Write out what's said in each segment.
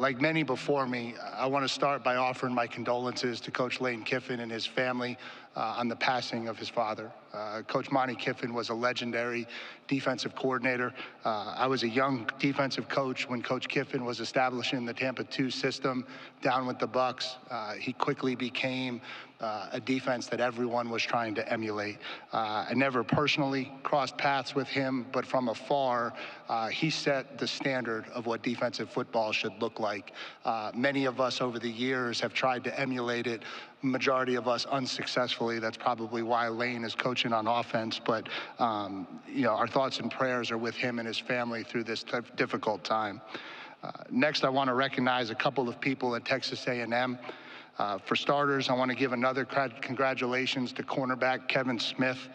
Like many before me, I want to start by offering my condolences to Coach Lane Kiffin and his family on the passing of his father. Coach Monty Kiffin was a legendary defensive coordinator. I was a young defensive coach when Coach Kiffin was establishing the Tampa 2 system down with the Bucks. He quickly became a defense that everyone was trying to emulate. I never personally crossed paths with him, but from afar, he set the standard of what defensive football should look like. Many of us over the years have tried to emulate it, majority of us unsuccessfully. That's probably why Lane is coaching on offense, but our thoughts and prayers are with him and his family through this difficult time. Next, I want to recognize a couple of people at Texas A&M. For starters, I want to give another congratulations to cornerback Kevin Smith,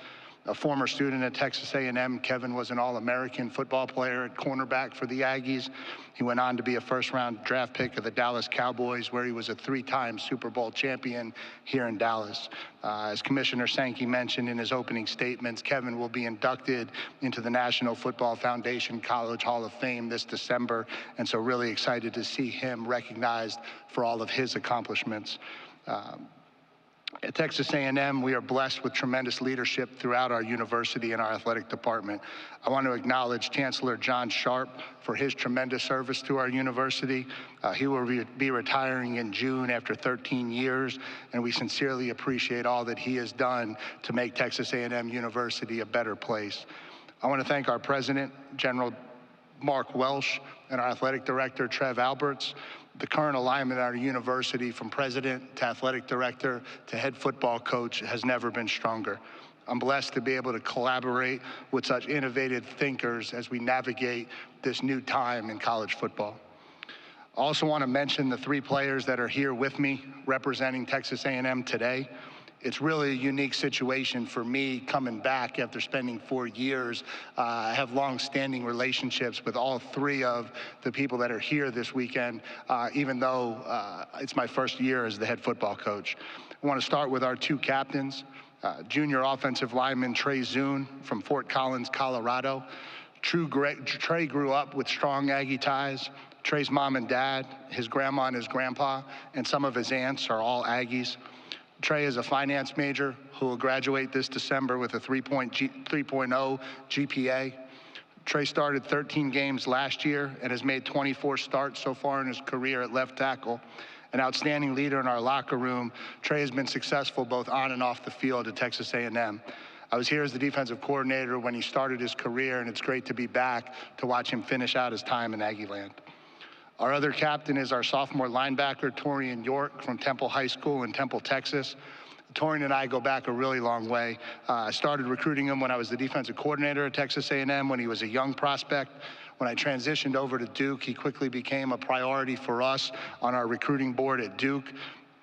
a former student at Texas A&M. Kevin was an All-American football player at cornerback for the Aggies. He went on to be a first-round draft pick of the Dallas Cowboys, where he was a 3-time Super Bowl champion here in Dallas. As Commissioner Sankey mentioned in his opening statements, Kevin will be inducted into the National Football Foundation College Hall of Fame this December, and so really excited to see him recognized for all of his accomplishments. At Texas A&M, we are blessed with tremendous leadership throughout our university and our athletic department. I want to acknowledge Chancellor John Sharp for his tremendous service to our university. He will be retiring in June after 13 years, and we sincerely appreciate all that he has done to make Texas A&M University a better place. I want to thank our president, General Mark Welsh, and our athletic director, Trev Alberts. The current alignment at our university, from president to athletic director to head football coach, has never been stronger. I'm blessed to be able to collaborate with such innovative thinkers as we navigate this new time in college football. I also want to mention the 3 players that are here with me representing Texas A&M today. It's really a unique situation for me coming back after spending 4 years. I have long-standing relationships with all 3 of the people that are here this weekend, even though it's my first year as the head football coach. I want to start with our 2 captains, junior offensive lineman Trey Zune from Fort Collins, Colorado. Trey grew up with strong Aggie ties. Trey's mom and dad, his grandma and his grandpa, and some of his aunts are all Aggies. Trey is a finance major who will graduate this December with a 3.0 GPA. Trey started 13 games last year and has made 24 starts so far in his career at left tackle. An outstanding leader in our locker room, Trey has been successful both on and off the field at Texas A&M. I was here as the defensive coordinator when he started his career, and it's great to be back to watch him finish out his time in Aggieland. Our other captain is our sophomore linebacker, Torian York from Temple High School in Temple, Texas. Torian and I go back a really long way. I started recruiting him when I was the defensive coordinator at Texas A&M when he was a young prospect. When I transitioned over to Duke, he quickly became a priority for us on our recruiting board at Duke.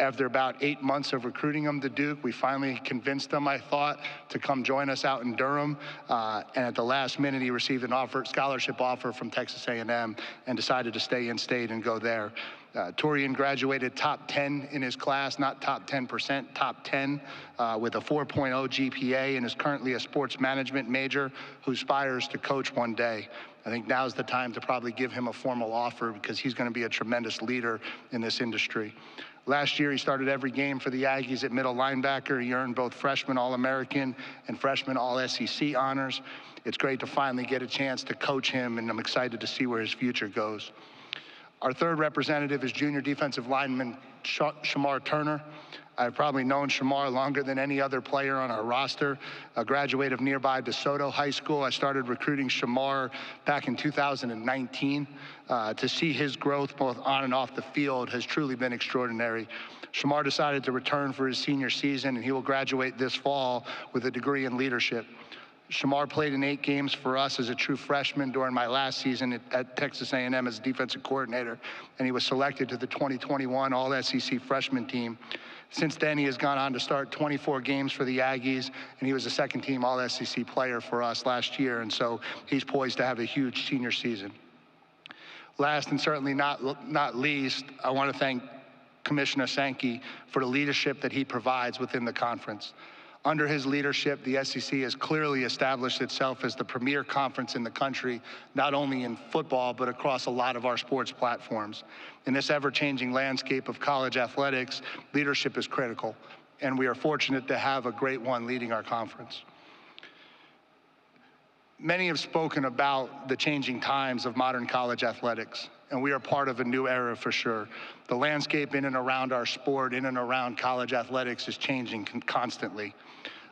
After about 8 months of recruiting him to Duke, we finally convinced him, I thought, to come join us out in Durham. And at the last minute, he received an scholarship offer from Texas A&M and decided to stay in state and go there. Torian graduated top 10 in his class, not top 10%, top 10, with a 4.0 GPA, and is currently a sports management major who aspires to coach one day. I think now's the time to probably give him a formal offer because he's going to be a tremendous leader in this industry. Last year, he started every game for the Aggies at middle linebacker. He earned both freshman All-American and freshman All-SEC honors. It's great to finally get a chance to coach him, and I'm excited to see where his future goes. Our 3rd representative is junior defensive lineman Shamar Turner. I've probably known Shamar longer than any other player on our roster. A graduate of nearby DeSoto High School. I started recruiting Shamar back in 2019. To see his growth both on and off the field has truly been extraordinary. Shamar decided to return for his senior season, and he will graduate this fall with a degree in leadership. Shamar played in 8 games for us as a true freshman during my last season at Texas A&M as defensive coordinator, and he was selected to the 2021 All-SEC freshman team. Since then, he has gone on to start 24 games for the Aggies, and he was a second-team All-SEC player for us last year, and so he's poised to have a huge senior season. Last and certainly not least, I want to thank Commissioner Sankey for the leadership that he provides within the conference. Under his leadership, the SEC has clearly established itself as the premier conference in the country, not only in football, but across a lot of our sports platforms. In this ever-changing landscape of college athletics, leadership is critical, and we are fortunate to have a great one leading our conference. Many have spoken about the changing times of modern college athletics, and we are part of a new era for sure. The landscape in and around our sport, in and around college athletics, is changing constantly.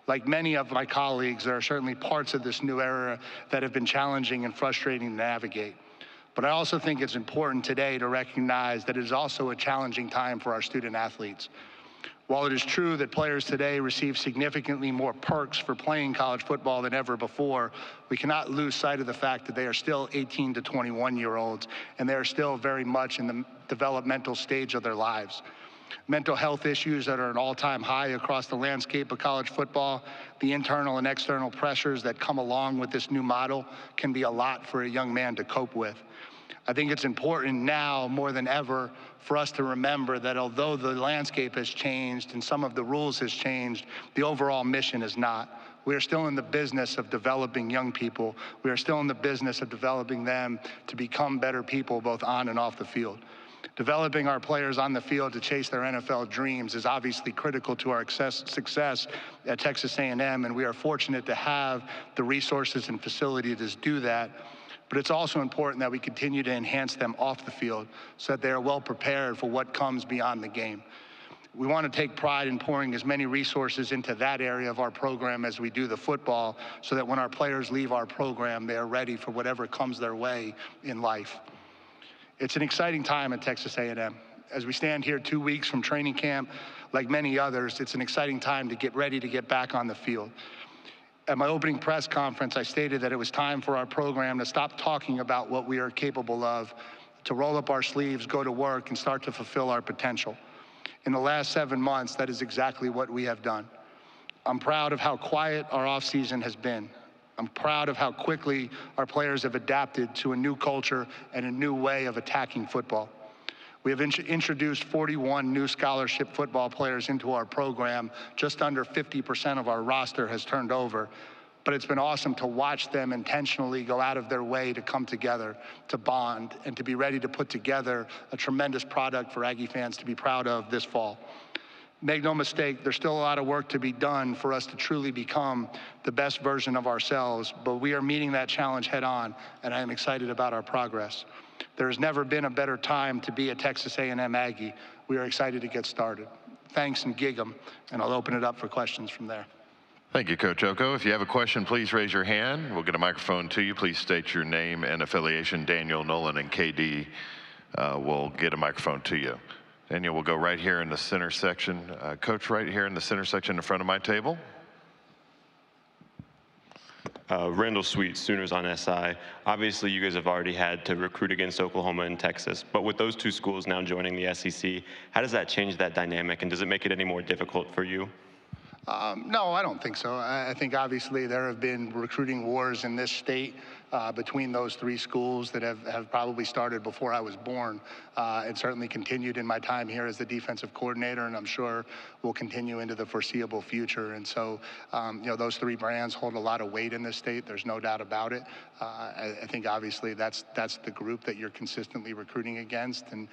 Like many of my colleagues, there are certainly parts of this new era that have been challenging and frustrating to navigate. But I also think it's important today to recognize that it is also a challenging time for our student athletes. While it is true that players today receive significantly more perks for playing college football than ever before, we cannot lose sight of the fact that they are still 18 to 21-year-olds, and they are still very much in the developmental stage of their lives. Mental health issues that are at an all-time high across the landscape of college football, the internal and external pressures that come along with this new model can be a lot for a young man to cope with. I think it's important now more than ever for us to remember that although the landscape has changed and some of the rules has changed, the overall mission is not. We are still in the business of developing young people. We are still in the business of developing them to become better people both on and off the field. Developing our players on the field to chase their NFL dreams is obviously critical to our success at Texas A&M, and we are fortunate to have the resources and facility to do that. But it's also important that we continue to enhance them off the field so that they are well prepared for what comes beyond the game. We want to take pride in pouring as many resources into that area of our program as we do the football, so that when our players leave our program, they are ready for whatever comes their way in life. It's an exciting time at Texas A&M. As we stand here 2 weeks from training camp, like many others, it's an exciting time to get ready to get back on the field. At my opening press conference, I stated that it was time for our program to stop talking about what we are capable of, to roll up our sleeves, go to work, and start to fulfill our potential. In the last 7 months, that is exactly what we have done. I'm proud of how quiet our offseason has been. I'm proud of how quickly our players have adapted to a new culture and a new way of attacking football. We have introduced 41 new scholarship football players into our program. Just under 50% of our roster has turned over. But it's been awesome to watch them intentionally go out of their way to come together, to bond, and to be ready to put together a tremendous product for Aggie fans to be proud of this fall. Make no mistake, there's still a lot of work to be done for us to truly become the best version of ourselves, but we are meeting that challenge head on, and I am excited about our progress. There has never been a better time to be a Texas A&M Aggie. We are excited to get started. Thanks and gig 'em, and I'll open it up for questions from there. Thank you, Coach Elko. If you have a question, please raise your hand. We'll get a microphone to you. Please state your name and affiliation. Daniel, Nolan, and KD will get a microphone to you. Daniel, we'll go right here in the center section. Coach, right here in the center section in front of my table. Randall Sweet, Sooners on SI. Obviously, you guys have already had to recruit against Oklahoma and Texas, but with those two schools now joining the SEC, how does that change that dynamic, and does it make it any more difficult for you? No, I don't think so. I think obviously there have been recruiting wars in this state between those three schools that have probably started before I was born. It certainly continued in my time here as the defensive coordinator, and I'm sure will continue into the foreseeable future. And so, those three brands hold a lot of weight in this state. There's no doubt about it. I think obviously that's the group that you're consistently recruiting against, and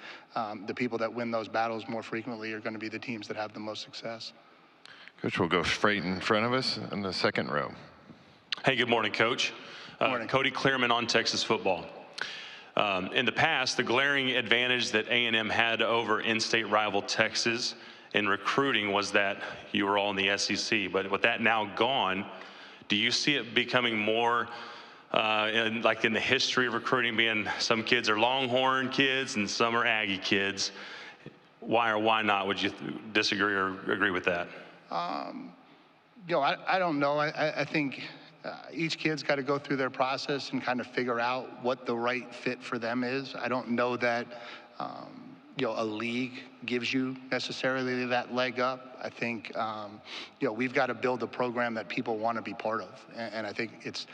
the people that win those battles more frequently are going to be the teams that have the most success. Coach, we'll go straight in front of us in the second row. Hey, good morning, Coach. Morning. Cody Clearman on Texas football. In the past, the glaring advantage that A&M had over in-state rival Texas in recruiting was that you were all in the SEC. But with that now gone, do you see it becoming more like in the history of recruiting, being some kids are Longhorn kids and some are Aggie kids? Why or why not? Would you disagree or agree with that? I don't know. I think each kid's got to go through their process and kind of figure out what the right fit for them is. I don't know that, a league gives you necessarily that leg up. I think, we've got to build a program that people want to be part of. And I think it's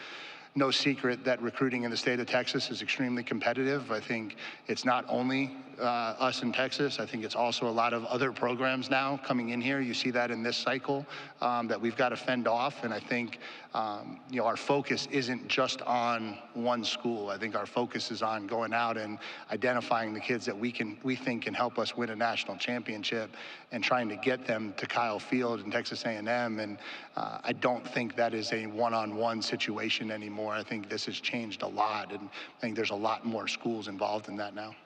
no secret that recruiting in the state of Texas is extremely competitive. I think it's not only us in Texas. I think it's also a lot of other programs now coming in here. You see that in this cycle that we've got to fend off. And I think, our focus isn't just on one school. I think our focus is on going out and identifying the kids that we think can help us win a national championship and trying to get them to Kyle Field and Texas A&M. And I don't think that is a one-on-one situation anymore. I think this has changed a lot, and I think there's a lot more schools involved in that now.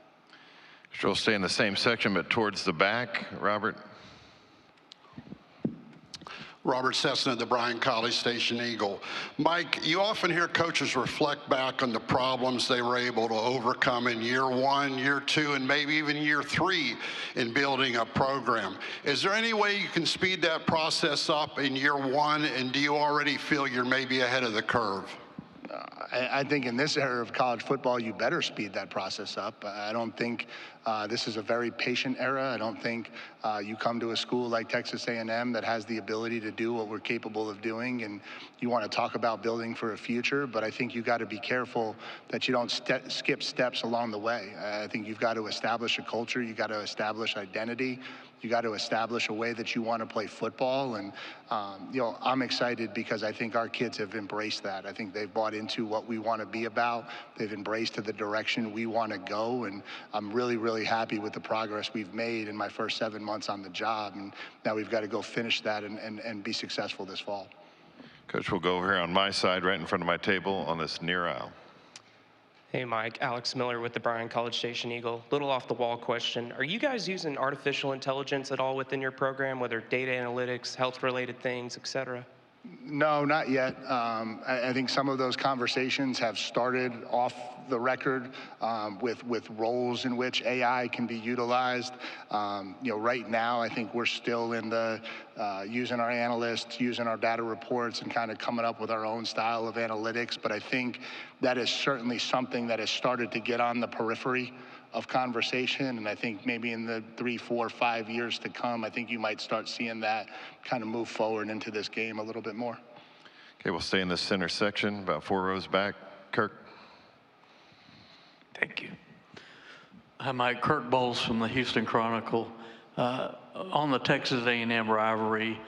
We'll stay in the same section, but towards the back. Robert. Robert Cessna, the Bryan College Station Eagle. Mike, you often hear coaches reflect back on the problems they were able to overcome in year 1, year 2, and maybe even year 3 in building a program. Is there any way you can speed that process up in year 1, and do you already feel you're maybe ahead of the curve? I think in this era of college football, you better speed that process up. I don't think this is a very patient era. I don't think you come to a school like Texas A&M that has the ability to do what we're capable of doing, and you want to talk about building for a future, but I think you got to be careful that you don't skip steps along the way. I think you've got to establish a culture. You got to establish identity. You got to establish a way that you want to play football. And, I'm excited because I think our kids have embraced that. I think they've bought into what we want to be about. They've embraced the direction we want to go. And I'm really, really happy with the progress we've made in my first 7 months on the job. And now we've got to go finish that and be successful this fall. Coach, we'll go over here on my side, right in front of my table on this near aisle. Hey, Mike. Alex Miller with the Bryan College Station Eagle. Little off-the-wall question. Are you guys using artificial intelligence at all within your program, whether data analytics, health-related things, et cetera? No, not yet. I think some of those conversations have started off the record with roles in which AI can be utilized. Right now, I think we're still in the using our analysts, using our data reports, and kind of coming up with our own style of analytics. But I think that is certainly something that has started to get on the periphery of conversation, and I think maybe in the 3, 4, 5 years to come, I think you might start seeing that kind of move forward into this game a little bit more. Okay, we'll stay in this center section, about 4 rows back. Kirk. Thank you. Hi, Mike. Kirk Bowles from the Houston Chronicle. On the Texas A&M rivalry,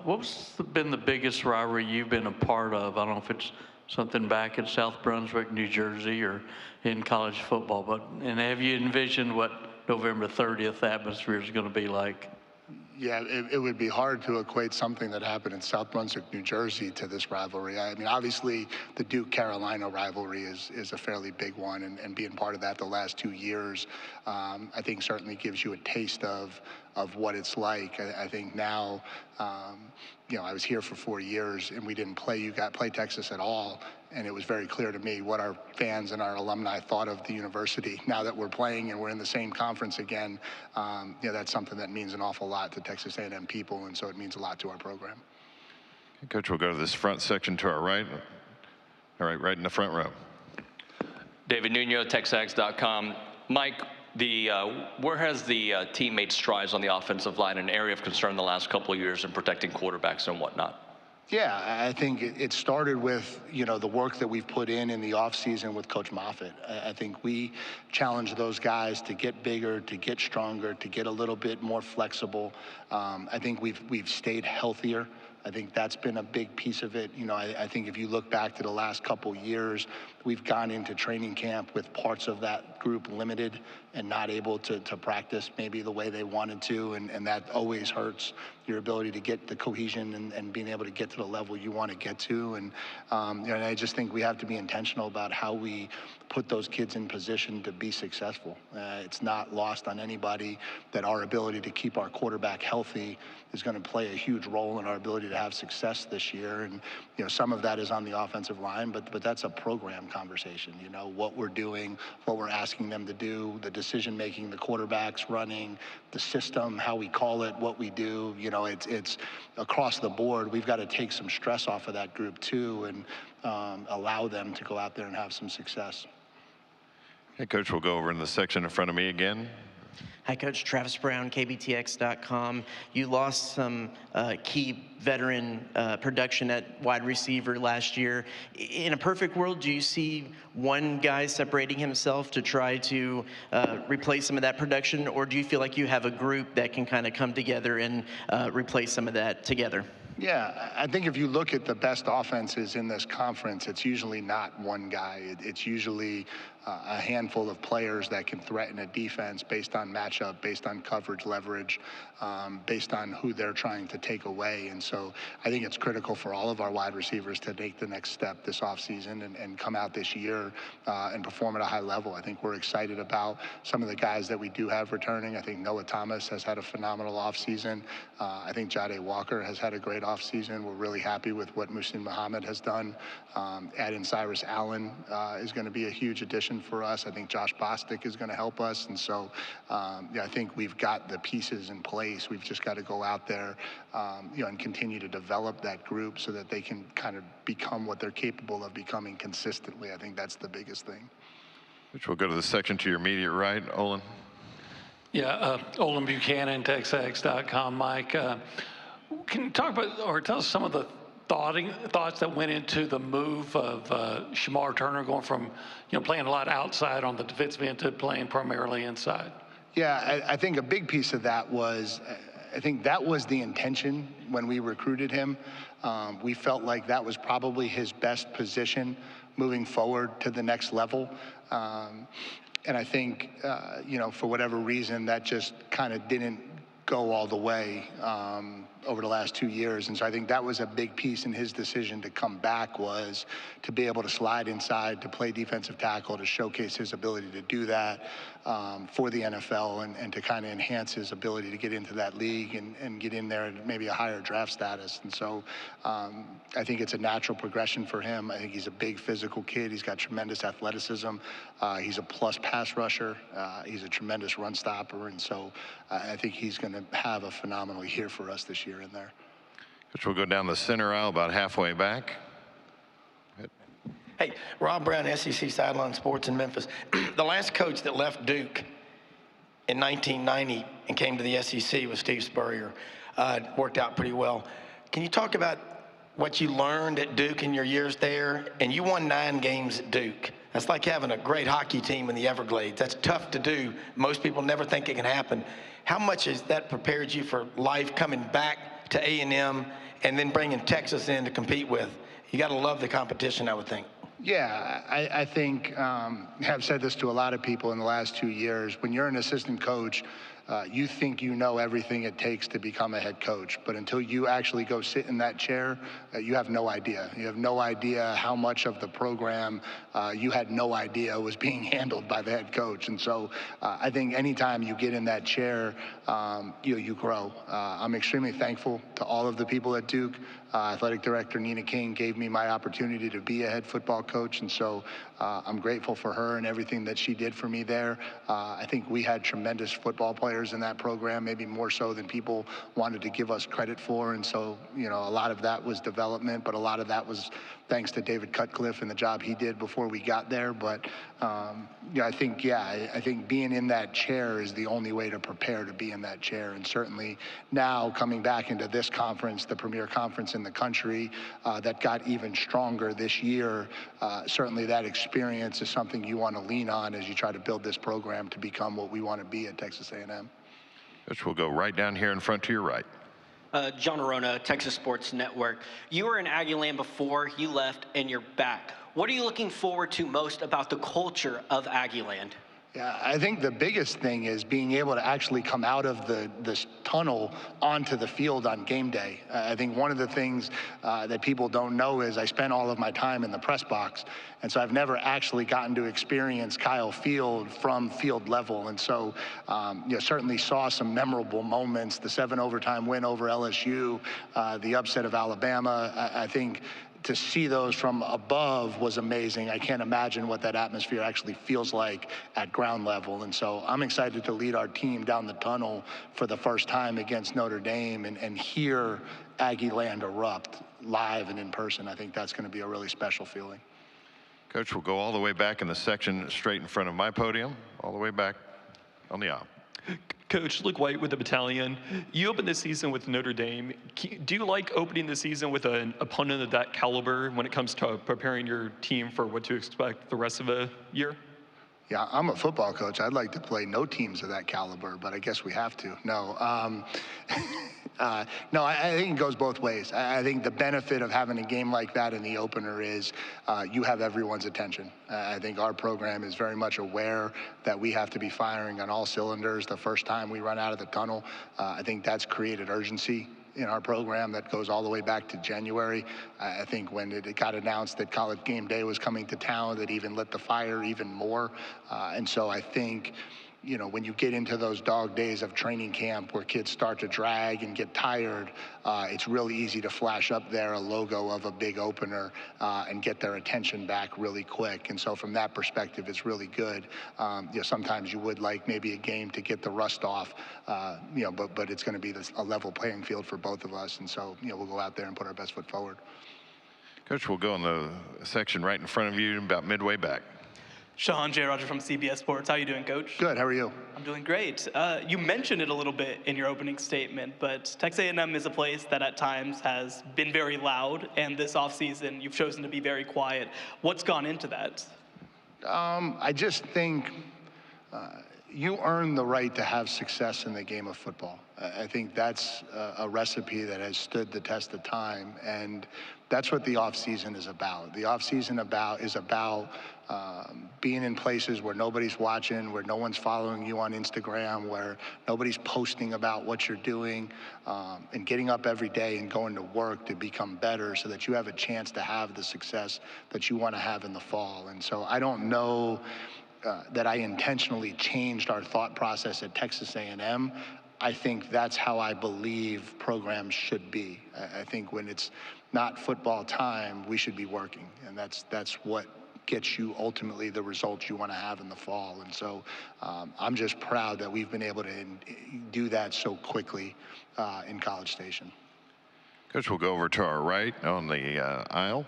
what's been the biggest rivalry you've been a part of? I don't know if it's something back in South Brunswick, New Jersey, or in college football, and have you envisioned what November 30th atmosphere is going to be like? Yeah, it would be hard to equate something that happened in South Brunswick, New Jersey to this rivalry. I mean, obviously, the Duke-Carolina rivalry is a fairly big one, and being part of that the last 2 years, I think certainly gives you a taste of what it's like. I think now, I was here for 4 years, and we didn't play Texas at all, and it was very clear to me what our fans and our alumni thought of the university. Now that we're playing and we're in the same conference again, that's something that means an awful lot to Texas A&M people, and so it means a lot to our program. Coach, we'll go to this front section to our right. All right in the front row. David Nuno, TexAgs.com. Mike, where has the team made strides on the offensive line, an area of concern the last couple of years in protecting quarterbacks and whatnot? Yeah, I think it started with, the work that we've put in the offseason with Coach Moffitt. I think we challenged those guys to get bigger, to get stronger, to get a little bit more flexible. I think we've stayed healthier. I think that's been a big piece of it. I think if you look back to the last couple years, we've gone into training camp with parts of that group limited and not able to practice maybe the way they wanted to, and that always hurts your ability to get the cohesion and being able to get to the level you want to get to. And I just think we have to be intentional about how we put those kids in position to be successful. It's not lost on anybody that our ability to keep our quarterback healthy is going to play a huge role in our ability to have success this year. And some of that is on the offensive line, but that's a program conversation. What we're doing, what we're asking them to do, the decision making, the quarterbacks running, the system, how we call it, what we do. It's across the board. We've got to take some stress off of that group too, and allow them to go out there and have some success. Hey, Coach, we'll go over in the section in front of me again. Hi, Coach. Travis Brown, KBTX.com. You lost some key veteran production at wide receiver last year. In a perfect world, do you see one guy separating himself to try to replace some of that production, or do you feel like you have a group that can kind of come together and replace some of that together? Yeah, I think if you look at the best offenses in this conference, it's usually not one guy. It's usually a handful of players that can threaten a defense based on matchup, based on coverage leverage, based on who they're trying to take away. And so I think it's critical for all of our wide receivers to take the next step this offseason and come out this year and perform at a high level. I think we're excited about some of the guys that we do have returning. I think Noah Thomas has had a phenomenal offseason. I think Jade Walker has had a great offseason. We're really happy with what Muhsin Muhammad has done. Adding Cyrus Allen is going to be a huge addition for us. I think Josh Bostic is going to help us. And so yeah, I think we've got the pieces in place. We've just got to go out there and continue to develop that group so that they can kind of become what they're capable of becoming consistently. I think that's the biggest thing. Which we'll go to the section to your immediate right. Olin. Yeah, Olin Buchanan, TexAgs.com. Mike, can you talk about or tell us some of the thoughts that went into the move of Shamar Turner going from playing a lot outside on the defensive end to playing primarily inside? Yeah, I think a big piece of that was, I think that was the intention when we recruited him. We felt like that was probably his best position moving forward to the next level. And I think, for whatever reason, that just kind of didn't go all the way over the last 2 years. And so I think that was a big piece in his decision to come back, was to be able to slide inside, to play defensive tackle, to showcase his ability to do that for the NFL and to kind of enhance his ability to get into that league and get in there at maybe a higher draft status. And so I think it's a natural progression for him. I think he's a big physical kid. He's got tremendous athleticism. He's a plus pass rusher. He's a tremendous run stopper. And so I think he's going to have a phenomenal year for us this year in there. Which will go down the center aisle about halfway back. Hey, Rob Brown, SEC Sideline Sports in Memphis. The last coach that left Duke in 1990 and came to the SEC was Steve Spurrier. Worked out pretty well. Can you talk about what you learned at Duke in your years there? And you won 9 games at Duke. That's like having a great hockey team in the Everglades. That's tough to do. Most people never think it can happen. How much has that prepared you for life coming back to A&M and then bringing Texas in to compete with? You got to love the competition, I would think. Yeah, I think, have said this to a lot of people in the last 2 years. When you're an assistant coach, you think you know everything it takes to become a head coach, but until you actually go sit in that chair, you have no idea. You have no idea how much of the program you had no idea was being handled by the head coach. And so I think anytime you get in that chair, you grow. I'm extremely thankful to all of the people at Duke. Athletic director Nina King gave me my opportunity to be a head football coach, and so I'm grateful for her and everything that she did for me there. I think we had tremendous football players in that program, maybe more so than people wanted to give us credit for, and so a lot of that was development, but a lot of that was thanks to David Cutcliffe and the job he did before we got there. But I think being in that chair is the only way to prepare to be in that chair. And certainly now coming back into this conference, the premier conference in the country, that got even stronger this year, certainly that experience is something you want to lean on as you try to build this program to become what we want to be at Texas A&M. Which will go right down here in front to your right. John Arona, Texas Sports Network. You were in Aggieland before, you left, and you're back. What are you looking forward to most about the culture of Aggieland? Yeah, I think the biggest thing is being able to actually come out of this tunnel onto the field on game day. I think one of the things that people don't know is I spent all of my time in the press box, and so I've never actually gotten to experience Kyle Field from field level. And so certainly saw some memorable moments, the 7 overtime win over LSU, the upset of Alabama. I think to see those from above was amazing. I can't imagine what that atmosphere actually feels like at ground level. And so I'm excited to lead our team down the tunnel for the first time against Notre Dame and hear Aggieland erupt live and in person. I think that's going to be a really special feeling. Coach, we'll go all the way back in the section straight in front of my podium, all the way back on the aisle. Coach, Luke White with the Battalion. You opened the season with Notre Dame. Do you like opening the season with an opponent of that caliber when it comes to preparing your team for what to expect the rest of the year? Yeah, I'm a football coach. I'd like to play no teams of that caliber, but I guess we have to. No, no, I think it goes both ways. I think the benefit of having a game like that in the opener is you have everyone's attention. I think our program is very much aware that we have to be firing on all cylinders the first time we run out of the tunnel. I think that's created urgency in our program that goes all the way back to January. I think when it got announced that College Game Day was coming to town, that even lit the fire even more. And so I think, you know, when you get into those dog days of training camp where kids start to drag and get tired, it's really easy to flash up there a logo of a big opener and get their attention back really quick. And so from that perspective, it's really good. You know, sometimes you would like maybe a game to get the rust off, you know, but it's going to be a level playing field for both of us. And so, you know, we'll go out there and put our best foot forward. Coach, we'll go in the section right in front of you, about midway back. Sean J. Roger from CBS Sports. How are you doing, Coach? Good. How are you? I'm doing great. You mentioned it a little bit in your opening statement, but Texas A&M is a place that at times has been very loud, and this offseason you've chosen to be very quiet. What's gone into that? I just think you earn the right to have success in the game of football. I think that's a recipe that has stood the test of time, and that's what the offseason is about. The offseason is about being in places where nobody's watching, where no one's following you on Instagram, where nobody's posting about what you're doing, and getting up every day and going to work to become better so that you have a chance to have the success that you want to have in the fall. And so I don't know that I intentionally changed our thought process at Texas A&M. I think that's how I believe programs should be. I think when it's not football time, we should be working, and that's what gets you ultimately the results you want to have in the fall. And so I'm just proud that we've been able to do that so quickly in College Station. Coach, we'll go over to our right on the aisle.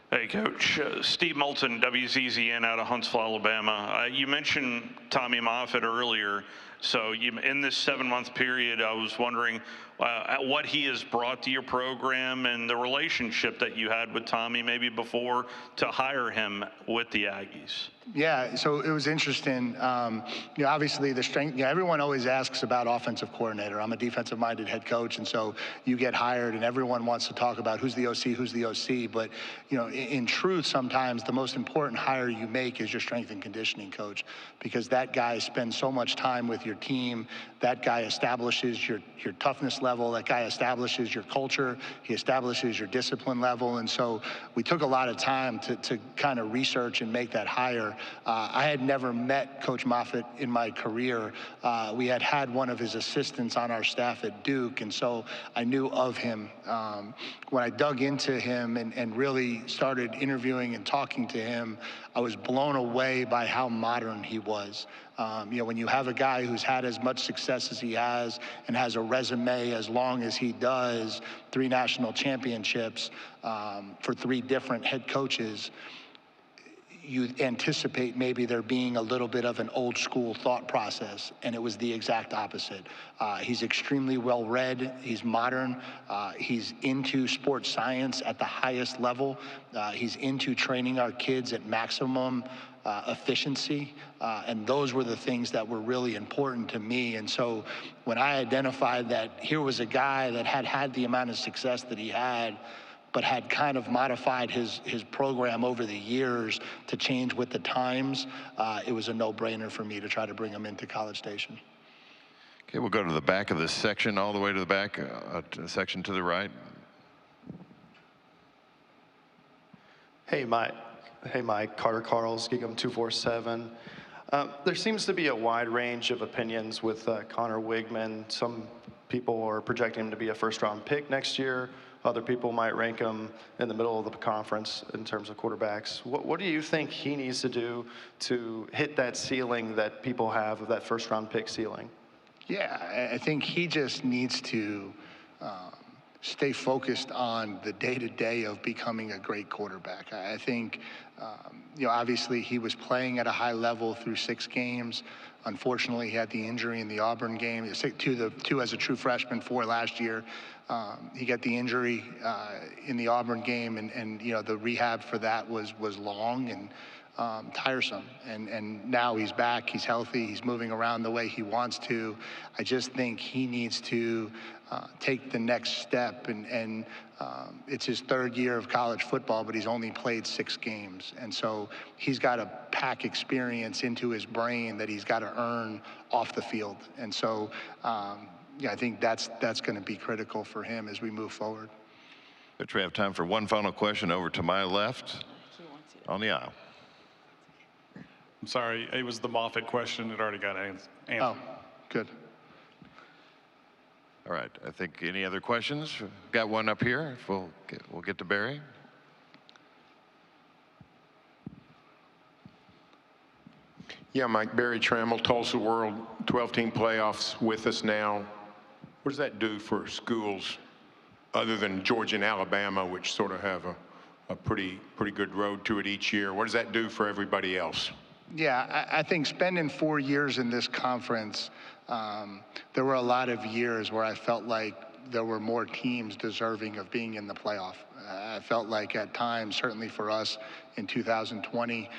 Hey, Coach. Steve Moulton, WZZN out of Huntsville, Alabama. You mentioned Tommy Moffitt earlier. So in this 7-month period, I was wondering what he has brought to your program and the relationship that you had with Tommy maybe before to hire him with the Aggies. Yeah, so it was interesting. You know, obviously the strength, you know, everyone always asks about offensive coordinator. I'm a defensive-minded head coach, and so you get hired and everyone wants to talk about who's the OC. But, you know, in truth, sometimes the most important hire you make is your strength and conditioning coach, because that guy spends so much time with your team. That guy establishes your toughness level. That guy establishes your culture. He establishes your discipline level. And so we took a lot of time to kind of research and make that hire. I had never met Coach Moffitt in my career. We had one of his assistants on our staff at Duke, and so I knew of him. When I dug into him and really started interviewing and talking to him, I was blown away by how modern he was. You know, when you have a guy who's had as much success as he has and has a resume as long as he does, 3 national championships for 3 different head coaches, you anticipate maybe there being a little bit of an old school thought process, and it was the exact opposite. He's extremely well read, he's modern, he's into sports science at the highest level, he's into training our kids at maximum efficiency, and those were the things that were really important to me. And so when I identified that here was a guy that had the amount of success that he had, but had kind of modified his program over the years to change with the times, it was a no-brainer for me to try to bring him into College Station. Okay, we'll go to the back of this section, all the way to the back, section to the right. Hey, Mike. Carter Carls, Geekum 247. There seems to be a wide range of opinions with Connor Wigman. Some people are projecting him to be a first-round pick next year. Other people might rank him in the middle of the conference in terms of quarterbacks. What do you think he needs to do to hit that ceiling that people have of that first-round pick ceiling? Yeah, I think he just needs to stay focused on the day-to-day of becoming a great quarterback. I think, you know, obviously he was playing at a high level through 6 games. Unfortunately, he had the injury in the Auburn game. He was two as a true freshman, 4 last year. He got the injury in the Auburn game, and you know, the rehab for that was long and tiresome. And now he's back, he's healthy, he's moving around the way he wants to. I just think he needs to take the next step, and it's his 3rd year of college football, but he's only played 6 games. And so he's got to pack experience into his brain that he's got to earn off the field. And so yeah, I think that's going to be critical for him as we move forward. But we have time for one final question over to my left on the aisle. I'm sorry, it was the Moffitt question. It already got answered. Oh, good. All right, I think any other questions? Got one up here. If we'll get to Barry. Yeah, Mike, Barry Trammell, Tulsa World, 12-team playoffs with us now. What does that do for schools other than Georgia and Alabama, which sort of have a pretty good road to it each year? What does that do for everybody else? Yeah, I think spending 4 years in this conference, there were a lot of years where I felt like there were more teams deserving of being in the playoff. I felt like at times, certainly for us in 2020,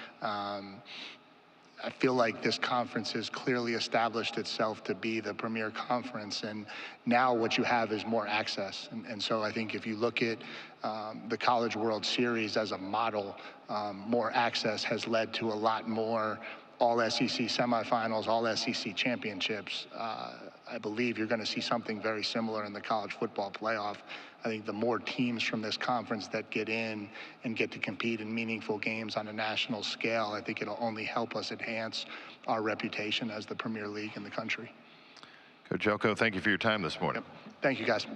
I feel like this conference has clearly established itself to be the premier conference, and now what you have is more access. And so I think if you look at the College World Series as a model, more access has led to a lot more all-SEC semifinals, all-SEC championships. I believe you're going to see something very similar in the college football playoff. I think the more teams from this conference that get in and get to compete in meaningful games on a national scale, I think it'll only help us enhance our reputation as the premier league in the country. Coach Elko, thank you for your time this morning. Yep. Thank you, guys.